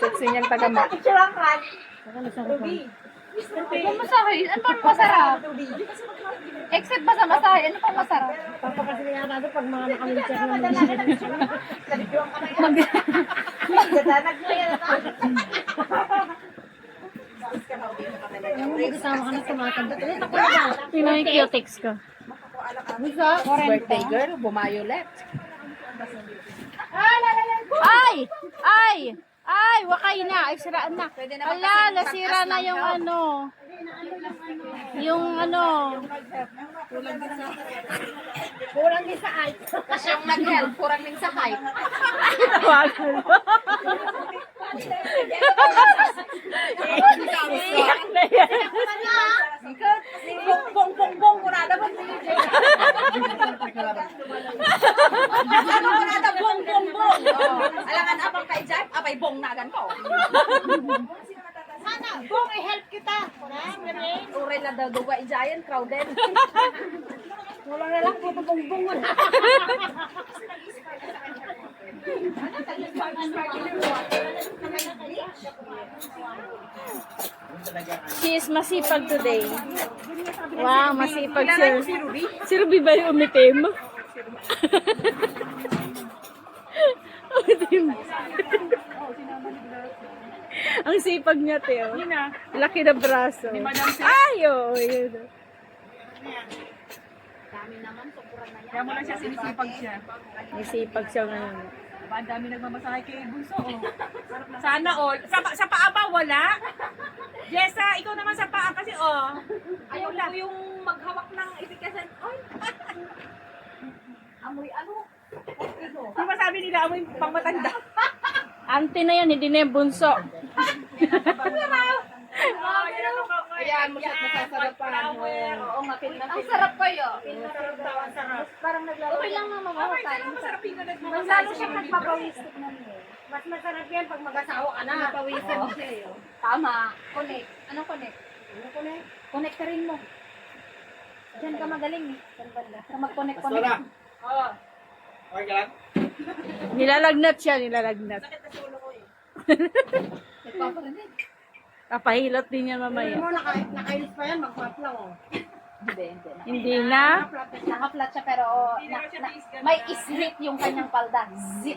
Sexy niyang tagama. Ang masahe, ano pang masarap? Except ba sa masahe, ano pang masarap? Papakasi niya natin pag mga nakamincer na mag-isama ka na tumatanda. Tingnan yung cutex ko. Birthday girl, bumayolet. Ay! Ay! Ay! Wakay na! Ay, siraan na. Ala, nasira na yung ano. Yung ano. Kulang din sa ice. Kasi yung nag-help, kurang din sa height. Tawagan mo. Iyak na yan. Bong, murada ba? Ano murada, bong. Alangan abang kay Jack, abay bong nagan ko. Bong, i-help kita. Uray na daw duwa i-giant, crowded. Wala na lang po ito bongbong. She is masipag today. Wow, masipag si Ruby. Si Ruby ba yung umitim? Umitim. Ang sipag niya, Teo. Laki na braso. Ay, oh, yun. Kaya mo lang siya sinisipag siya. May sipag siya ngayon. Ang dami nagmamasahe kay Bunso. Oh. Sana all. Sa paa ba wala? Jessa, ikaw naman sa paa kasi oh. Ayaw lang yung maghawak ng efficacy oil. Amoy ano? Ano ba sabi nila? Amoy pang matanda. Auntie na yan, hindi na yung bunso. Ayan mo siya masasarapan. Oo nga, Ang sarap kayo. Parang naglalaro. Okay lang naman ako tayo. masarap yung Mas lalo siya nagpapawisip na niya. Mas masarap yan pag mag-asawa ka na. Pawisan siya eh. Oh. Tama. Connect. Anong connect? Ano ko na? Connect ka rin mo. Diyan ka magaling eh. Diyan banda. Sa mag-connect. Pastora. Oo. Okay ka lang? Nilalagnat siya, nilalagnat. Sakit na sa ulo ko eh. Nagpaparinig. Kapahilot din yan mamaya. Mo nakailis pa yan, mag-flat oh. Hindi. Hindi na. Naka-flat siya pero may islit yung kanyang palda. Zit.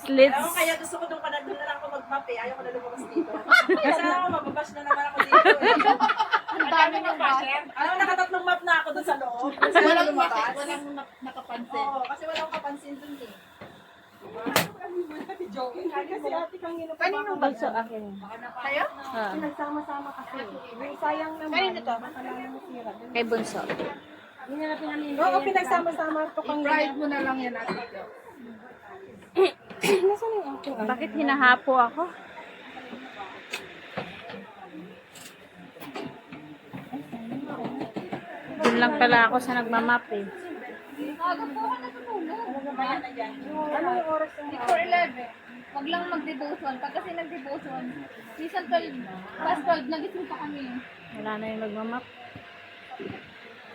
Slits. Ako kaya gusto ko doon ka na doon na lang ako mag-map eh. Ayaw ko na lumabas dito. Kasi ako mababash na naman ako dito eh. Ang dami ng bash. Alam mo, nakatatlong map na ako doon sa loob. Kasi Walang lumabas. nakapansin. Oo, kasi wala akong kapansin doon eh. Joking. Kasi ate kang ino pa. Kanino ba? Balso akin. Kayo? Ah, Nagsama-sama kasi. Yung sayang naman. Kanino to? kay bunso. Hindi na natin namin. Oo, pinagsama-sama ito kang Pride mo na lang yan ate. Bakit hinahapo ako? Doon lang pala ako sa nagmamap eh. Aga po ako natutulog. Ano yung oras na? 4:11. Wag lang mag-devotion. Pag kasi nag-devotion, minsan 12, past 12, nagising pa kami. Wala na yung nagmamap.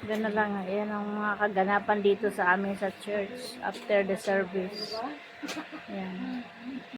Doon na lang. Ayan ang mga kaganapan dito sa amin sa church after the service. Ayan.